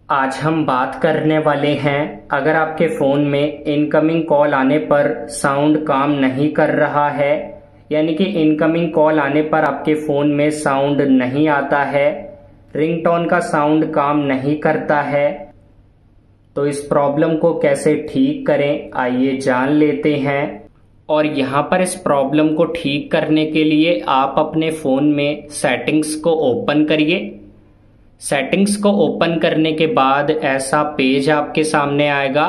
आज हम बात करने वाले हैं, अगर आपके फ़ोन में इनकमिंग कॉल आने पर साउंड काम नहीं कर रहा है, यानी कि इनकमिंग कॉल आने पर आपके फ़ोन में साउंड नहीं आता है, रिंगटोन का साउंड काम नहीं करता है, तो इस प्रॉब्लम को कैसे ठीक करें आइए जान लेते हैं। और यहाँ पर इस प्रॉब्लम को ठीक करने के लिए आप अपने फ़ोन में सेटिंग्स को ओपन करिए। सेटिंग्स को ओपन करने के बाद ऐसा पेज आपके सामने आएगा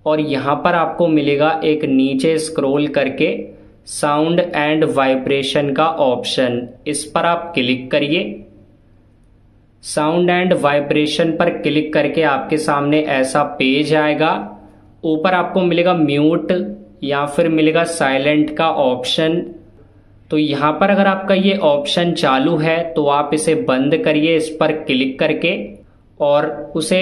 और यहाँ पर आपको मिलेगा एक नीचे स्क्रॉल करके साउंड एंड वाइब्रेशन का ऑप्शन, इस पर आप क्लिक करिए। साउंड एंड वाइब्रेशन पर क्लिक करके आपके सामने ऐसा पेज आएगा। ऊपर आपको मिलेगा म्यूट या फिर मिलेगा साइलेंट का ऑप्शन। तो यहाँ पर अगर आपका ये ऑप्शन चालू है तो आप इसे बंद करिए, इस पर क्लिक करके, और उसे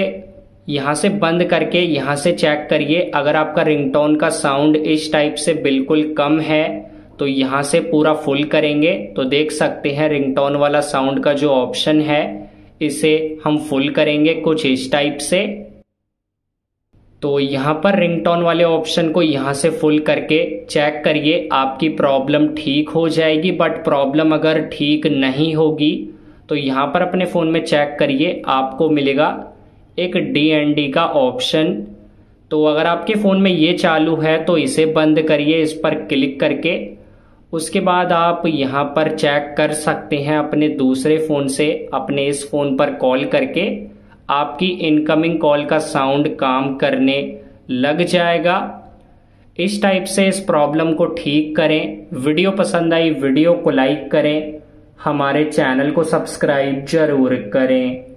यहाँ से बंद करके यहाँ से चेक करिए। अगर आपका रिंगटोन का साउंड इस टाइप से बिल्कुल कम है तो यहाँ से पूरा फुल करेंगे तो देख सकते हैं रिंगटोन वाला साउंड का जो ऑप्शन है इसे हम फुल करेंगे कुछ इस टाइप से। तो यहाँ पर रिंगटोन वाले ऑप्शन को यहाँ से फुल करके चेक करिए, आपकी प्रॉब्लम ठीक हो जाएगी। बट प्रॉब्लम अगर ठीक नहीं होगी तो यहाँ पर अपने फ़ोन में चेक करिए, आपको मिलेगा एक DND का ऑप्शन। तो अगर आपके फ़ोन में ये चालू है तो इसे बंद करिए, इस पर क्लिक करके। उसके बाद आप यहाँ पर चेक कर सकते हैं अपने दूसरे फ़ोन से अपने इस फ़ोन पर कॉल करके आपकी इनकमिंग कॉल का साउंड काम करने लग जाएगा। इस टाइप से इस प्रॉब्लम को ठीक करें। वीडियो पसंद आई वीडियो को लाइक करें, हमारे चैनल को सब्सक्राइब जरूर करें।